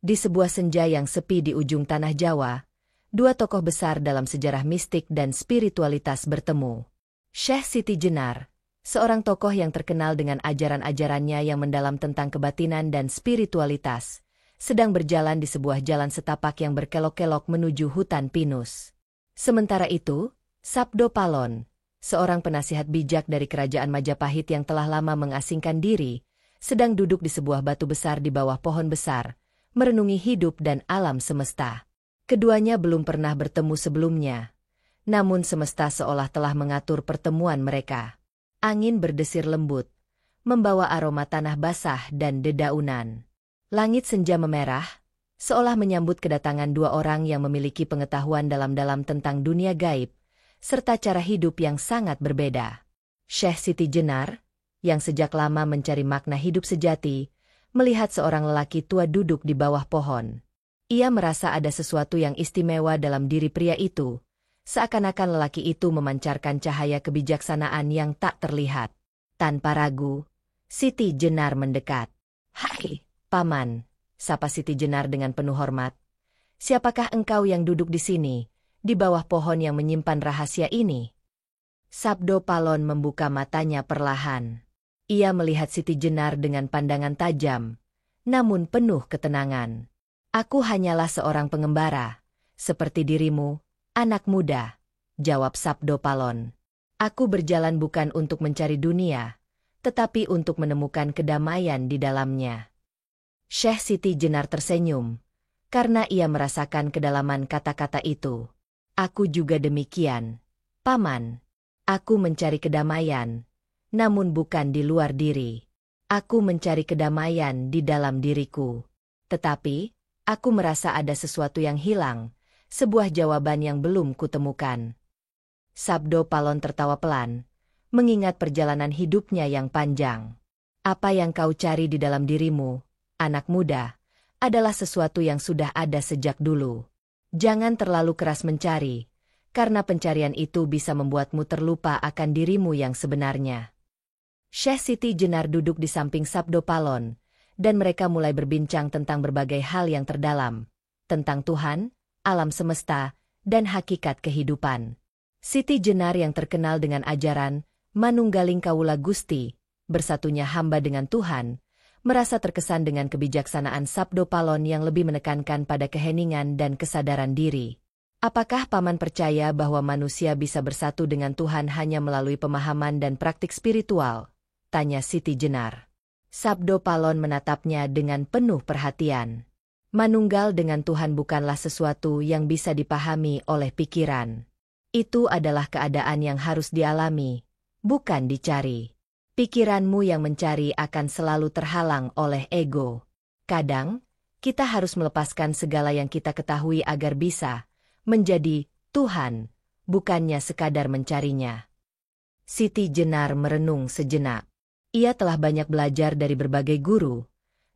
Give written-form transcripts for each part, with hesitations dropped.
Di sebuah senja yang sepi di ujung tanah Jawa, dua tokoh besar dalam sejarah mistik dan spiritualitas bertemu. Syekh Siti Jenar, seorang tokoh yang terkenal dengan ajaran-ajarannya yang mendalam tentang kebatinan dan spiritualitas, sedang berjalan di sebuah jalan setapak yang berkelok-kelok menuju hutan pinus. Sementara itu, Sabdo Palon, seorang penasihat bijak dari kerajaan Majapahit yang telah lama mengasingkan diri, sedang duduk di sebuah batu besar di bawah pohon besar, merenungi hidup dan alam semesta. Keduanya belum pernah bertemu sebelumnya, namun semesta seolah telah mengatur pertemuan mereka. Angin berdesir lembut, membawa aroma tanah basah dan dedaunan. Langit senja memerah, seolah menyambut kedatangan dua orang yang memiliki pengetahuan dalam-dalam tentang dunia gaib, serta cara hidup yang sangat berbeda. Syekh Siti Jenar, yang sejak lama mencari makna hidup sejati, melihat seorang lelaki tua duduk di bawah pohon. Ia merasa ada sesuatu yang istimewa dalam diri pria itu, seakan-akan lelaki itu memancarkan cahaya kebijaksanaan yang tak terlihat. Tanpa ragu, Siti Jenar mendekat. "Hai, Paman," sapa Siti Jenar dengan penuh hormat. "Siapakah engkau yang duduk di sini, di bawah pohon yang menyimpan rahasia ini?" Sabdo Palon membuka matanya perlahan. Ia melihat Siti Jenar dengan pandangan tajam, namun penuh ketenangan. "Aku hanyalah seorang pengembara, seperti dirimu, anak muda," jawab Sabdo Palon. "Aku berjalan bukan untuk mencari dunia, tetapi untuk menemukan kedamaian di dalamnya." Syekh Siti Jenar tersenyum, karena ia merasakan kedalaman kata-kata itu. "Aku juga demikian, Paman. Aku mencari kedamaian, namun bukan di luar diri. Aku mencari kedamaian di dalam diriku. Tetapi, aku merasa ada sesuatu yang hilang, sebuah jawaban yang belum kutemukan." Sabdo Palon tertawa pelan, mengingat perjalanan hidupnya yang panjang. "Apa yang kau cari di dalam dirimu, anak muda, adalah sesuatu yang sudah ada sejak dulu. Jangan terlalu keras mencari, karena pencarian itu bisa membuatmu terlupa akan dirimu yang sebenarnya." Syekh Siti Jenar duduk di samping Sabdo Palon, dan mereka mulai berbincang tentang berbagai hal yang terdalam, tentang Tuhan, alam semesta, dan hakikat kehidupan. Siti Jenar yang terkenal dengan ajaran Manunggaling Kawula Gusti, bersatunya hamba dengan Tuhan, merasa terkesan dengan kebijaksanaan Sabdo Palon yang lebih menekankan pada keheningan dan kesadaran diri. "Apakah Paman percaya bahwa manusia bisa bersatu dengan Tuhan hanya melalui pemahaman dan praktik spiritual?" tanya Siti Jenar. Sabdo Palon menatapnya dengan penuh perhatian. "Manunggal dengan Tuhan bukanlah sesuatu yang bisa dipahami oleh pikiran. Itu adalah keadaan yang harus dialami, bukan dicari. Pikiranmu yang mencari akan selalu terhalang oleh ego. Kadang, kita harus melepaskan segala yang kita ketahui agar bisa menjadi Tuhan, bukannya sekadar mencarinya." Siti Jenar merenung sejenak. Ia telah banyak belajar dari berbagai guru,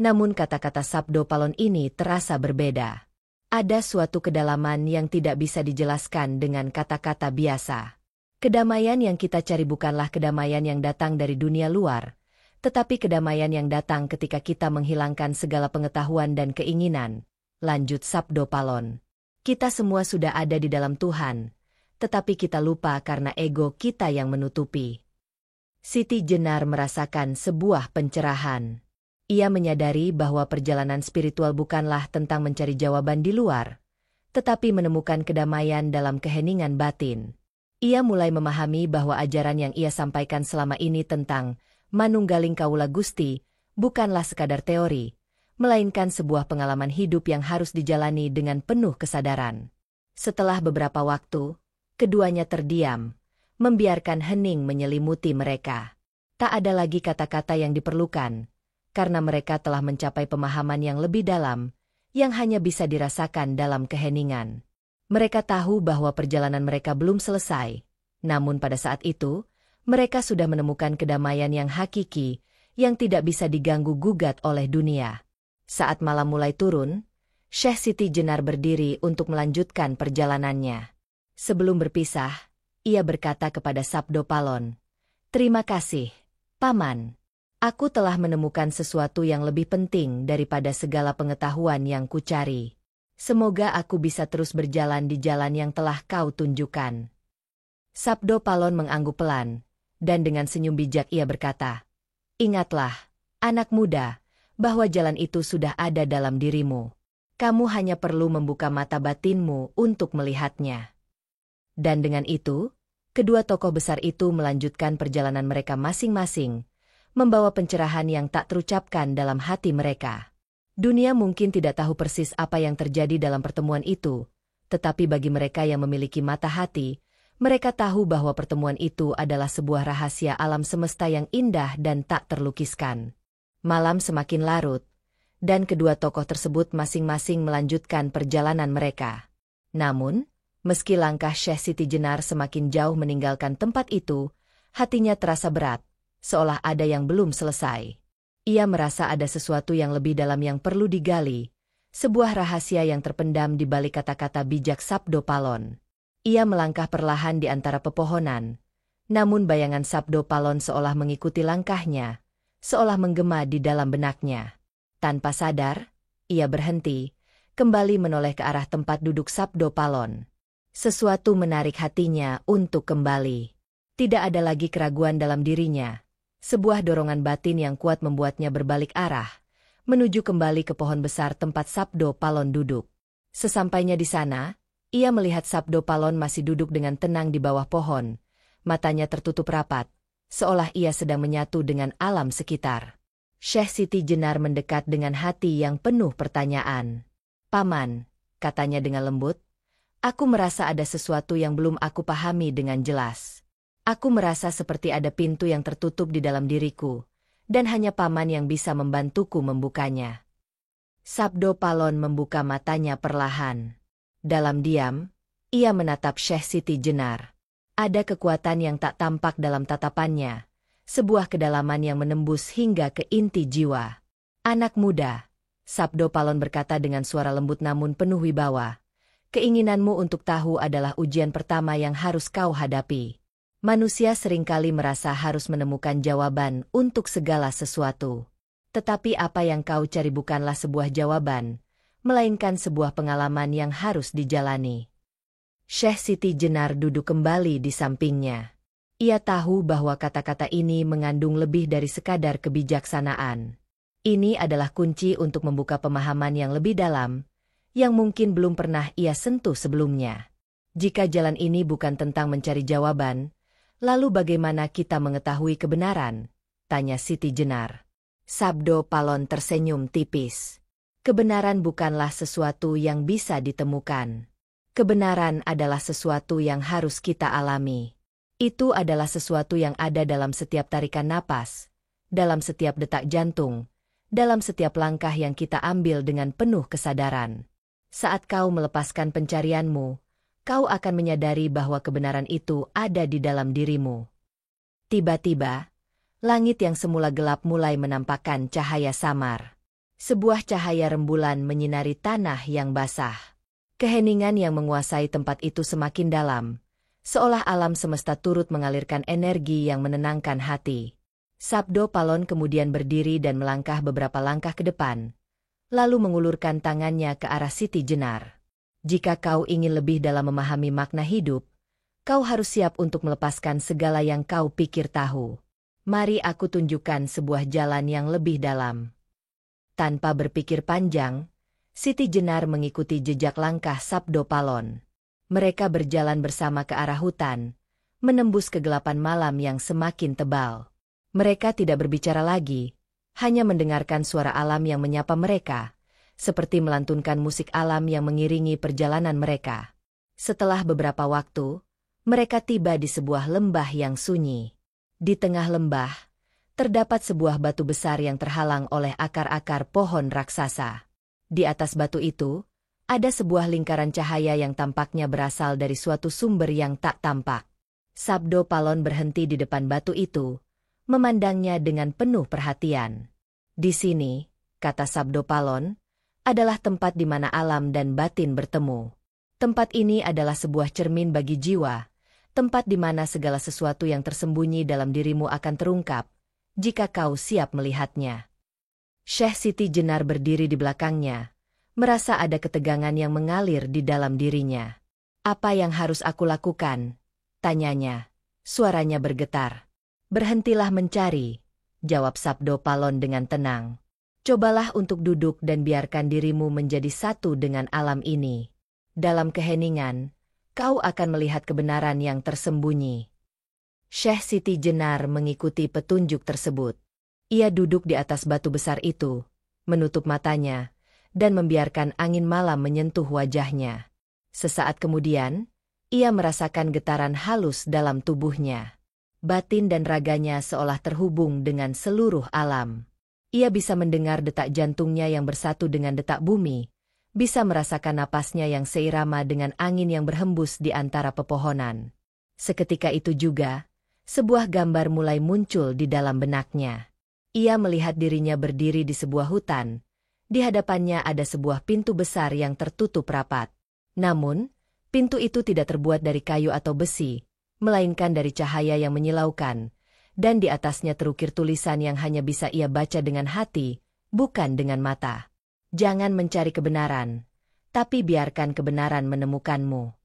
namun kata-kata Sabdo Palon ini terasa berbeda. Ada suatu kedalaman yang tidak bisa dijelaskan dengan kata-kata biasa. Kedamaian yang kita cari bukanlah kedamaian yang datang dari dunia luar, tetapi kedamaian yang datang ketika kita menghilangkan segala pengetahuan dan keinginan, lanjut Sabdo Palon. "Kita semua sudah ada di dalam Tuhan, tetapi kita lupa karena ego kita yang menutupi." Siti Jenar merasakan sebuah pencerahan. Ia menyadari bahwa perjalanan spiritual bukanlah tentang mencari jawaban di luar, tetapi menemukan kedamaian dalam keheningan batin. Ia mulai memahami bahwa ajaran yang ia sampaikan selama ini tentang Manunggaling Kawula Gusti bukanlah sekadar teori, melainkan sebuah pengalaman hidup yang harus dijalani dengan penuh kesadaran. Setelah beberapa waktu, keduanya terdiam, membiarkan hening menyelimuti mereka. Tak ada lagi kata-kata yang diperlukan, karena mereka telah mencapai pemahaman yang lebih dalam, yang hanya bisa dirasakan dalam keheningan. Mereka tahu bahwa perjalanan mereka belum selesai, namun pada saat itu, mereka sudah menemukan kedamaian yang hakiki, yang tidak bisa diganggu-gugat oleh dunia. Saat malam mulai turun, Syekh Siti Jenar berdiri untuk melanjutkan perjalanannya. Sebelum berpisah, ia berkata kepada Sabdo Palon, "Terima kasih, Paman. Aku telah menemukan sesuatu yang lebih penting daripada segala pengetahuan yang kucari. Semoga aku bisa terus berjalan di jalan yang telah kau tunjukkan. Sabdo Palon mengangguk pelan, dan dengan senyum bijak ia berkata, "Ingatlah, anak muda, bahwa jalan itu sudah ada dalam dirimu. Kamu hanya perlu membuka mata batinmu untuk melihatnya." Dan dengan itu, kedua tokoh besar itu melanjutkan perjalanan mereka masing-masing, membawa pencerahan yang tak terucapkan dalam hati mereka. Dunia mungkin tidak tahu persis apa yang terjadi dalam pertemuan itu, tetapi bagi mereka yang memiliki mata hati, mereka tahu bahwa pertemuan itu adalah sebuah rahasia alam semesta yang indah dan tak terlukiskan. Malam semakin larut, dan kedua tokoh tersebut masing-masing melanjutkan perjalanan mereka. Namun, meski langkah Syekh Siti Jenar semakin jauh meninggalkan tempat itu, hatinya terasa berat, seolah ada yang belum selesai. Ia merasa ada sesuatu yang lebih dalam yang perlu digali, sebuah rahasia yang terpendam di balik kata-kata bijak Sabdo Palon. Ia melangkah perlahan di antara pepohonan, namun bayangan Sabdo Palon seolah mengikuti langkahnya, seolah menggema di dalam benaknya. Tanpa sadar, ia berhenti, kembali menoleh ke arah tempat duduk Sabdo Palon. Sesuatu menarik hatinya untuk kembali. Tidak ada lagi keraguan dalam dirinya. Sebuah dorongan batin yang kuat membuatnya berbalik arah, menuju kembali ke pohon besar tempat Sabdo Palon duduk. Sesampainya di sana, ia melihat Sabdo Palon masih duduk dengan tenang di bawah pohon, matanya tertutup rapat, seolah ia sedang menyatu dengan alam sekitar. Syekh Siti Jenar mendekat dengan hati yang penuh pertanyaan. "Paman," katanya dengan lembut, "aku merasa ada sesuatu yang belum aku pahami dengan jelas. Aku merasa seperti ada pintu yang tertutup di dalam diriku, dan hanya Paman yang bisa membantuku membukanya." Sabdo Palon membuka matanya perlahan. Dalam diam, ia menatap Syekh Siti Jenar. Ada kekuatan yang tak tampak dalam tatapannya, sebuah kedalaman yang menembus hingga ke inti jiwa. "Anak muda," Sabdo Palon berkata dengan suara lembut namun penuh wibawa, "keinginanmu untuk tahu adalah ujian pertama yang harus kau hadapi. Manusia seringkali merasa harus menemukan jawaban untuk segala sesuatu. Tetapi apa yang kau cari bukanlah sebuah jawaban, melainkan sebuah pengalaman yang harus dijalani." Syekh Siti Jenar duduk kembali di sampingnya. Ia tahu bahwa kata-kata ini mengandung lebih dari sekadar kebijaksanaan. Ini adalah kunci untuk membuka pemahaman yang lebih dalam, yang mungkin belum pernah ia sentuh sebelumnya. Jika jalan ini bukan tentang mencari jawaban, lalu bagaimana kita mengetahui kebenaran? Tanya Siti Jenar. Sabdo Palon tersenyum tipis. Kebenaran bukanlah sesuatu yang bisa ditemukan. Kebenaran adalah sesuatu yang harus kita alami. Itu adalah sesuatu yang ada dalam setiap tarikan napas, dalam setiap detak jantung, dalam setiap langkah yang kita ambil dengan penuh kesadaran. Saat kau melepaskan pencarianmu, kau akan menyadari bahwa kebenaran itu ada di dalam dirimu. Tiba-tiba, langit yang semula gelap mulai menampakkan cahaya samar. Sebuah cahaya rembulan menyinari tanah yang basah. Keheningan yang menguasai tempat itu semakin dalam, seolah alam semesta turut mengalirkan energi yang menenangkan hati. Sabdo Palon kemudian berdiri dan melangkah beberapa langkah ke depan, lalu mengulurkan tangannya ke arah Siti Jenar. "Jika kau ingin lebih dalam memahami makna hidup, kau harus siap untuk melepaskan segala yang kau pikir tahu. Mari aku tunjukkan sebuah jalan yang lebih dalam." Tanpa berpikir panjang, Siti Jenar mengikuti jejak langkah Sabdo Palon. Mereka berjalan bersama ke arah hutan, menembus kegelapan malam yang semakin tebal. Mereka tidak berbicara lagi, hanya mendengarkan suara alam yang menyapa mereka, seperti melantunkan musik alam yang mengiringi perjalanan mereka. Setelah beberapa waktu, mereka tiba di sebuah lembah yang sunyi. Di tengah lembah, terdapat sebuah batu besar yang terhalang oleh akar-akar pohon raksasa. Di atas batu itu, ada sebuah lingkaran cahaya yang tampaknya berasal dari suatu sumber yang tak tampak. Sabdo Palon berhenti di depan batu itu, memandangnya dengan penuh perhatian. "Di sini," kata Sabdo Palon, "adalah tempat di mana alam dan batin bertemu. Tempat ini adalah sebuah cermin bagi jiwa, tempat di mana segala sesuatu yang tersembunyi dalam dirimu akan terungkap, jika kau siap melihatnya. Syekh Siti Jenar berdiri di belakangnya, merasa ada ketegangan yang mengalir di dalam dirinya. Apa yang harus aku lakukan? Tanyanya. Suaranya bergetar. Berhentilah mencari, jawab Sabdo Palon dengan tenang. Cobalah untuk duduk dan biarkan dirimu menjadi satu dengan alam ini. Dalam keheningan, kau akan melihat kebenaran yang tersembunyi. Syekh Siti Jenar mengikuti petunjuk tersebut. Ia duduk di atas batu besar itu, menutup matanya, dan membiarkan angin malam menyentuh wajahnya. Sesaat kemudian, ia merasakan getaran halus dalam tubuhnya. Batin dan raganya seolah terhubung dengan seluruh alam. Ia bisa mendengar detak jantungnya yang bersatu dengan detak bumi, bisa merasakan napasnya yang seirama dengan angin yang berhembus di antara pepohonan. Seketika itu juga, sebuah gambar mulai muncul di dalam benaknya. Ia melihat dirinya berdiri di sebuah hutan. Di hadapannya ada sebuah pintu besar yang tertutup rapat. Namun, pintu itu tidak terbuat dari kayu atau besi, melainkan dari cahaya yang menyilaukan, dan di atasnya terukir tulisan yang hanya bisa ia baca dengan hati, bukan dengan mata. Jangan mencari kebenaran, tapi biarkan kebenaran menemukanmu.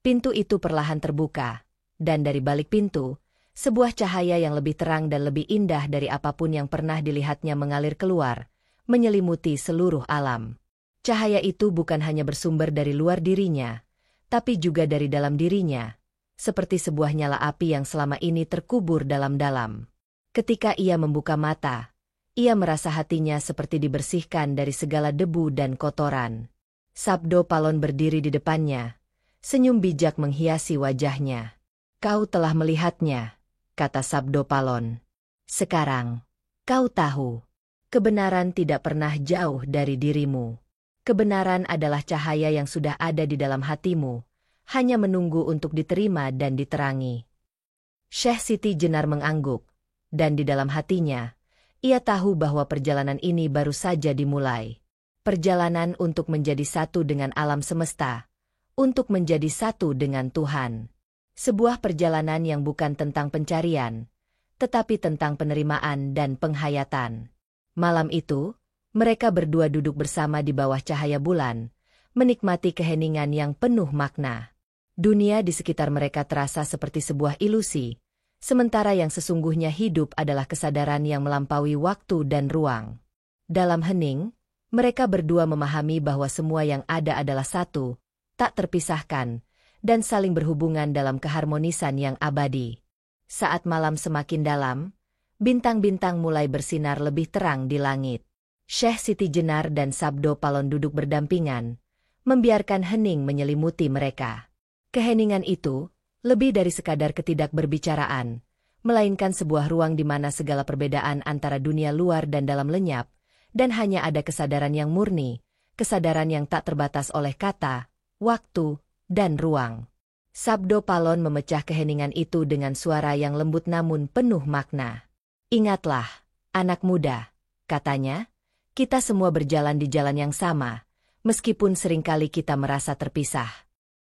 Pintu itu perlahan terbuka, dan dari balik pintu, sebuah cahaya yang lebih terang dan lebih indah dari apapun yang pernah dilihatnya mengalir keluar, menyelimuti seluruh alam. Cahaya itu bukan hanya bersumber dari luar dirinya, tapi juga dari dalam dirinya, seperti sebuah nyala api yang selama ini terkubur dalam-dalam. Ketika ia membuka mata, ia merasa hatinya seperti dibersihkan dari segala debu dan kotoran. Sabdo Palon berdiri di depannya, senyum bijak menghiasi wajahnya. Kau telah melihatnya, kata Sabdo Palon. Sekarang, kau tahu, kebenaran tidak pernah jauh dari dirimu. Kebenaran adalah cahaya yang sudah ada di dalam hatimu, hanya menunggu untuk diterima dan diterangi. Syekh Siti Jenar mengangguk, dan di dalam hatinya, ia tahu bahwa perjalanan ini baru saja dimulai. Perjalanan untuk menjadi satu dengan alam semesta, untuk menjadi satu dengan Tuhan. Sebuah perjalanan yang bukan tentang pencarian, tetapi tentang penerimaan dan penghayatan. Malam itu, mereka berdua duduk bersama di bawah cahaya bulan, menikmati keheningan yang penuh makna. Dunia di sekitar mereka terasa seperti sebuah ilusi, sementara yang sesungguhnya hidup adalah kesadaran yang melampaui waktu dan ruang. Dalam hening, mereka berdua memahami bahwa semua yang ada adalah satu, tak terpisahkan, dan saling berhubungan dalam keharmonisan yang abadi. Saat malam semakin dalam, bintang-bintang mulai bersinar lebih terang di langit. Syekh Siti Jenar dan Sabdo Palon duduk berdampingan, membiarkan hening menyelimuti mereka. Keheningan itu, lebih dari sekadar ketidakberbicaraan, melainkan sebuah ruang di mana segala perbedaan antara dunia luar dan dalam lenyap, dan hanya ada kesadaran yang murni, kesadaran yang tak terbatas oleh kata, waktu, dan ruang. Sabdo Palon memecah keheningan itu dengan suara yang lembut namun penuh makna. Ingatlah, anak muda, katanya, kita semua berjalan di jalan yang sama, meskipun seringkali kita merasa terpisah.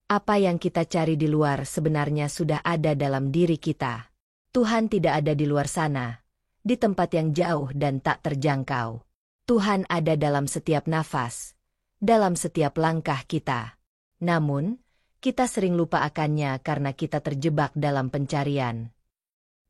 Apa yang kita cari di luar sebenarnya sudah ada dalam diri kita. Tuhan tidak ada di luar sana, di tempat yang jauh dan tak terjangkau. Tuhan ada dalam setiap nafas, dalam setiap langkah kita. Namun, kita sering lupa akannya karena kita terjebak dalam pencarian.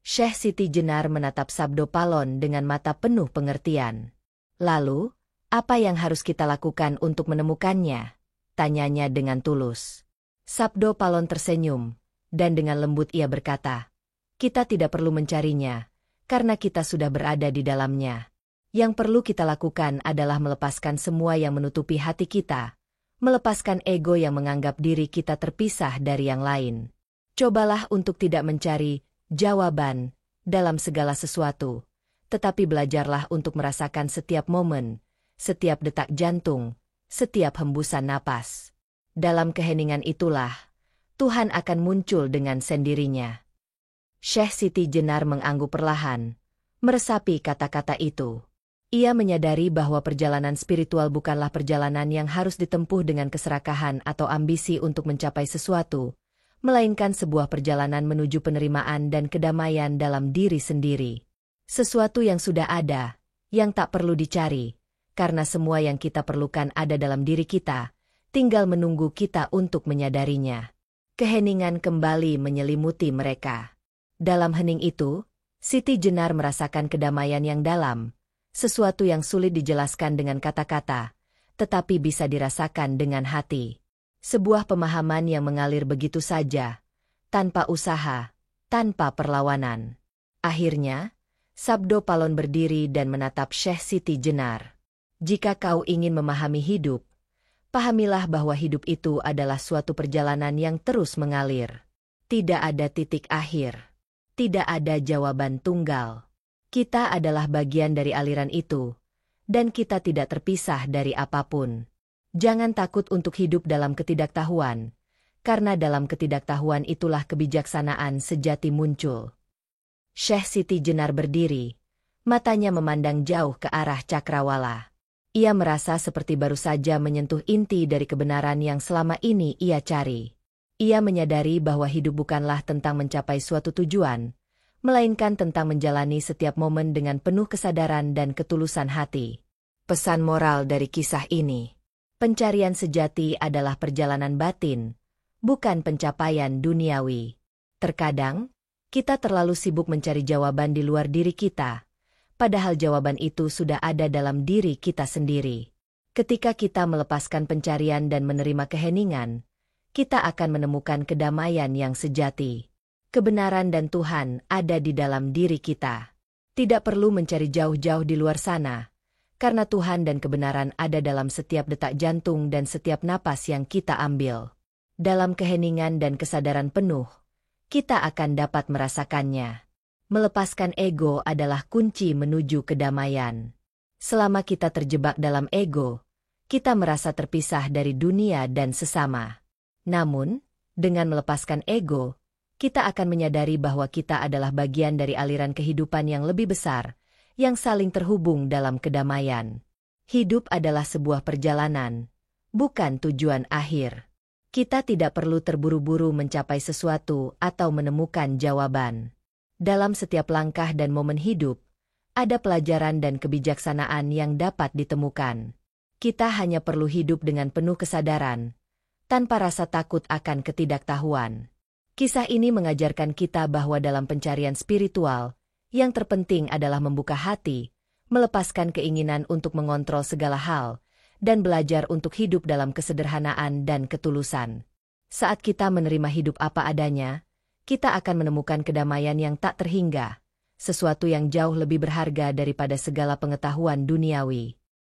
Syekh Siti Jenar menatap Sabdo Palon dengan mata penuh pengertian. Lalu, apa yang harus kita lakukan untuk menemukannya? Tanyanya dengan tulus. Sabdo Palon tersenyum, dan dengan lembut ia berkata, kita tidak perlu mencarinya, karena kita sudah berada di dalamnya. Yang perlu kita lakukan adalah melepaskan semua yang menutupi hati kita, melepaskan ego yang menganggap diri kita terpisah dari yang lain. Cobalah untuk tidak mencari jawaban dalam segala sesuatu, tetapi belajarlah untuk merasakan setiap momen, setiap detak jantung, setiap hembusan napas. Dalam keheningan itulah, Tuhan akan muncul dengan sendirinya. Syekh Siti Jenar mengangguk perlahan, meresapi kata-kata itu. Ia menyadari bahwa perjalanan spiritual bukanlah perjalanan yang harus ditempuh dengan keserakahan atau ambisi untuk mencapai sesuatu, melainkan sebuah perjalanan menuju penerimaan dan kedamaian dalam diri sendiri. Sesuatu yang sudah ada, yang tak perlu dicari, karena semua yang kita perlukan ada dalam diri kita, tinggal menunggu kita untuk menyadarinya. Keheningan kembali menyelimuti mereka. Dalam hening itu, Siti Jenar merasakan kedamaian yang dalam, sesuatu yang sulit dijelaskan dengan kata-kata, tetapi bisa dirasakan dengan hati. Sebuah pemahaman yang mengalir begitu saja, tanpa usaha, tanpa perlawanan. Akhirnya, Sabdo Palon berdiri dan menatap Syekh Siti Jenar. Jika kau ingin memahami hidup, pahamilah bahwa hidup itu adalah suatu perjalanan yang terus mengalir. Tidak ada titik akhir. Tidak ada jawaban tunggal. Kita adalah bagian dari aliran itu, dan kita tidak terpisah dari apapun. Jangan takut untuk hidup dalam ketidaktahuan, karena dalam ketidaktahuan itulah kebijaksanaan sejati muncul. Syekh Siti Jenar berdiri, matanya memandang jauh ke arah cakrawala. Ia merasa seperti baru saja menyentuh inti dari kebenaran yang selama ini ia cari. Ia menyadari bahwa hidup bukanlah tentang mencapai suatu tujuan, melainkan tentang menjalani setiap momen dengan penuh kesadaran dan ketulusan hati. Pesan moral dari kisah ini: pencarian sejati adalah perjalanan batin, bukan pencapaian duniawi. Terkadang, kita terlalu sibuk mencari jawaban di luar diri kita, padahal jawaban itu sudah ada dalam diri kita sendiri. Ketika kita melepaskan pencarian dan menerima keheningan, kita akan menemukan kedamaian yang sejati. Kebenaran dan Tuhan ada di dalam diri kita. Tidak perlu mencari jauh-jauh di luar sana, karena Tuhan dan kebenaran ada dalam setiap detak jantung dan setiap napas yang kita ambil. Dalam keheningan dan kesadaran penuh, kita akan dapat merasakannya. Melepaskan ego adalah kunci menuju kedamaian. Selama kita terjebak dalam ego, kita merasa terpisah dari dunia dan sesama. Namun, dengan melepaskan ego, kita akan menyadari bahwa kita adalah bagian dari aliran kehidupan yang lebih besar, yang saling terhubung dalam kedamaian. Hidup adalah sebuah perjalanan, bukan tujuan akhir. Kita tidak perlu terburu-buru mencapai sesuatu atau menemukan jawaban. Dalam setiap langkah dan momen hidup, ada pelajaran dan kebijaksanaan yang dapat ditemukan. Kita hanya perlu hidup dengan penuh kesadaran, tanpa rasa takut akan ketidaktahuan. Kisah ini mengajarkan kita bahwa dalam pencarian spiritual, yang terpenting adalah membuka hati, melepaskan keinginan untuk mengontrol segala hal, dan belajar untuk hidup dalam kesederhanaan dan ketulusan. Saat kita menerima hidup apa adanya, kita akan menemukan kedamaian yang tak terhingga, sesuatu yang jauh lebih berharga daripada segala pengetahuan duniawi.